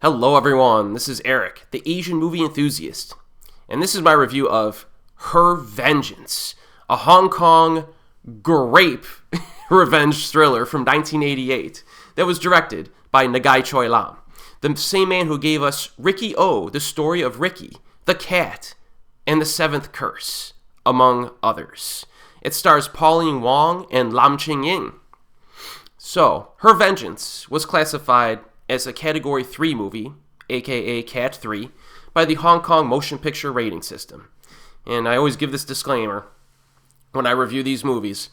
Hello everyone, this is Erik, the Asian movie enthusiast, and this is my review of Her Vengeance, a Hong Kong Grape revenge thriller from 1988 that was directed by Ngai Choi Lam, the same man who gave us Riki Oh, the story of Riki, the cat, and the seventh curse, among others. It stars Pauline Wong and Ching-ying. So, Her Vengeance was classified as a Category 3 movie, aka Cat 3, by the Hong Kong Motion Picture Rating System. And I always give this disclaimer when I review these movies.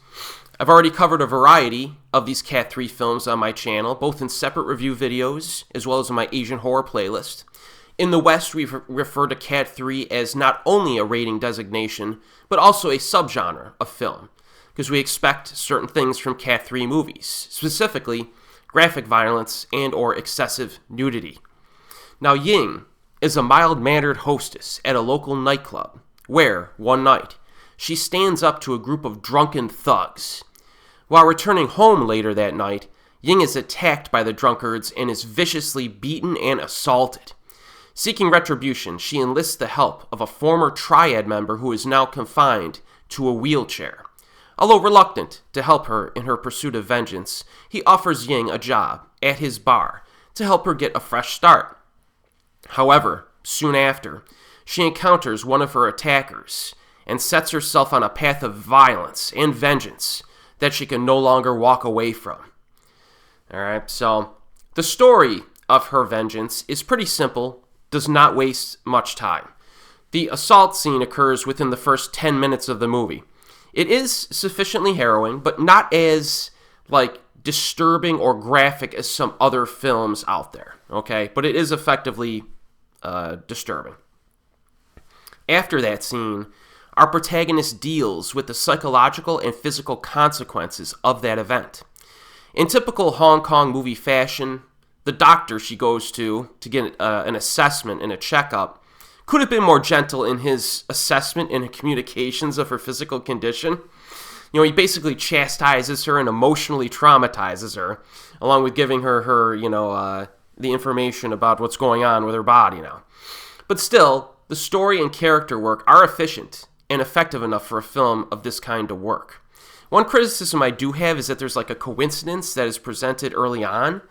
I've already covered a variety of these Cat 3 films on my channel, both in separate review videos as well as in my Asian horror playlist. In the West, we refer to Cat 3 as not only a rating designation, but also a subgenre of film, because we expect certain things from Cat 3 movies, specifically graphic violence and or excessive nudity. Now, Ying is a mild-mannered hostess at a local nightclub where, one night, she stands up to a group of drunken thugs. While returning home later that night, Ying is attacked by the drunkards and is viciously beaten and assaulted. Seeking retribution, she enlists the help of a former triad member who is now confined to a wheelchair. Although reluctant to help her in her pursuit of vengeance, he offers Ying a job at his bar to help her get a fresh start. However, soon after, she encounters one of her attackers and sets herself on a path of violence and vengeance that she can no longer walk away from. Alright, so the story of Her Vengeance is pretty simple, does not waste much time. The assault scene occurs within the first 10 minutes of the movie. It is sufficiently harrowing, but not as, disturbing or graphic as some other films out there, okay? But it is effectively disturbing. After that scene, our protagonist deals with the psychological and physical consequences of that event. In typical Hong Kong movie fashion, the doctor she goes to get an assessment and a checkup could have been more gentle in his assessment and communications of her physical condition. He basically chastises her and emotionally traumatizes her, along with giving her the information about what's going on with her body now. But still, the story and character work are efficient and effective enough for a film of this kind to work. One criticism I do have is that there's a coincidence that is presented early on,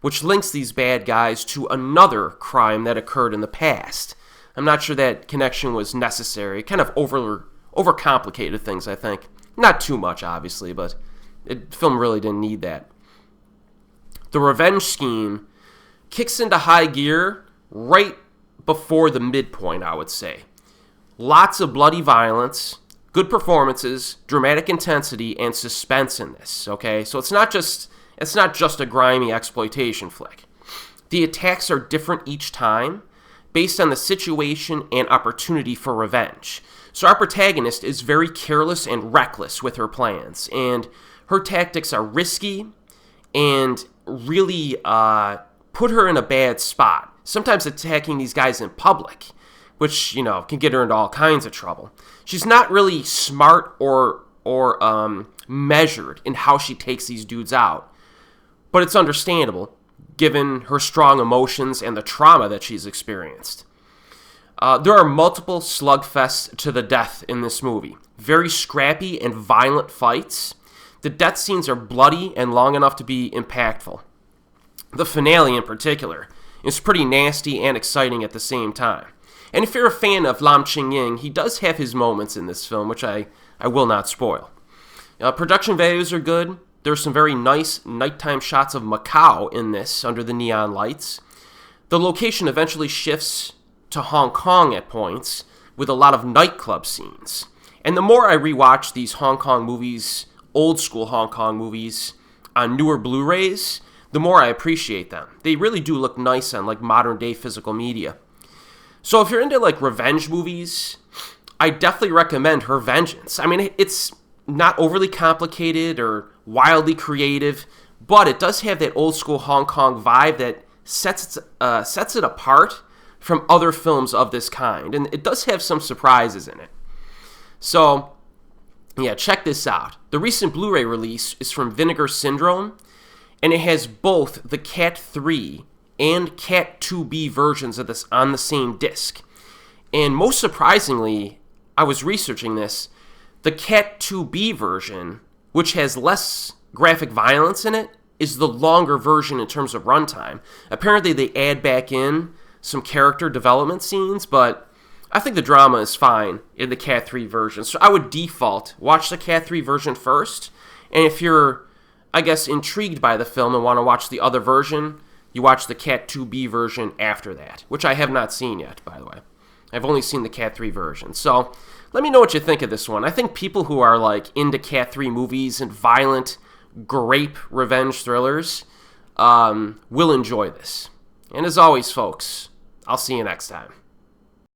which links these bad guys to another crime that occurred in the past. I'm not sure that connection was necessary. It kind of overcomplicated things, I think. Not too much, obviously, but the film really didn't need that. The revenge scheme kicks into high gear right before the midpoint, I would say. Lots of bloody violence, good performances, dramatic intensity, and suspense in this, okay? So it's not just a grimy exploitation flick. The attacks are different each time, based on the situation and opportunity for revenge. So our protagonist is very careless and reckless with her plans, and her tactics are risky and really put her in a bad spot. Sometimes attacking these guys in public, which, can get her into all kinds of trouble. She's not really smart or measured in how she takes these dudes out, but it's understandable, given her strong emotions and the trauma that she's experienced. There are multiple slugfests to the death in this movie. Very scrappy and violent fights. The death scenes are bloody and long enough to be impactful. The finale in particular is pretty nasty and exciting at the same time. And if you're a fan of Lam Ching-ying, he does have his moments in this film, which I will not spoil. Production values are good. There's some very nice nighttime shots of Macau in this under the neon lights. The location eventually shifts to Hong Kong at points with a lot of nightclub scenes. And the more I rewatch these Hong Kong movies, old school Hong Kong movies, on newer Blu-rays, the more I appreciate them. They really do look nice on modern day physical media. So if you're into revenge movies, I definitely recommend Her Vengeance. I mean, it's not overly complicated or wildly creative, but it does have that old school Hong Kong vibe that sets it apart from other films of this kind, and it does have some surprises in it. So, yeah, check this out. The recent Blu-ray release is from Vinegar Syndrome, and it has both the Cat 3 and Cat 2B versions of this on the same disc. And most surprisingly, I was researching this, the Cat 2B version, which has less graphic violence in it, is the longer version in terms of runtime. Apparently they add back in some character development scenes, but I think the drama is fine in the Cat 3 version. So I would default watch the Cat 3 version first, and if you're, I guess, intrigued by the film and want to watch the other version, you watch the Cat 2B version after that, which I have not seen yet, by the way. I've only seen the Cat 3 version. So let me know what you think of this one. I think people who are like into Cat 3 movies and violent Grape revenge thrillers will enjoy this. And as always, folks, I'll see you next time.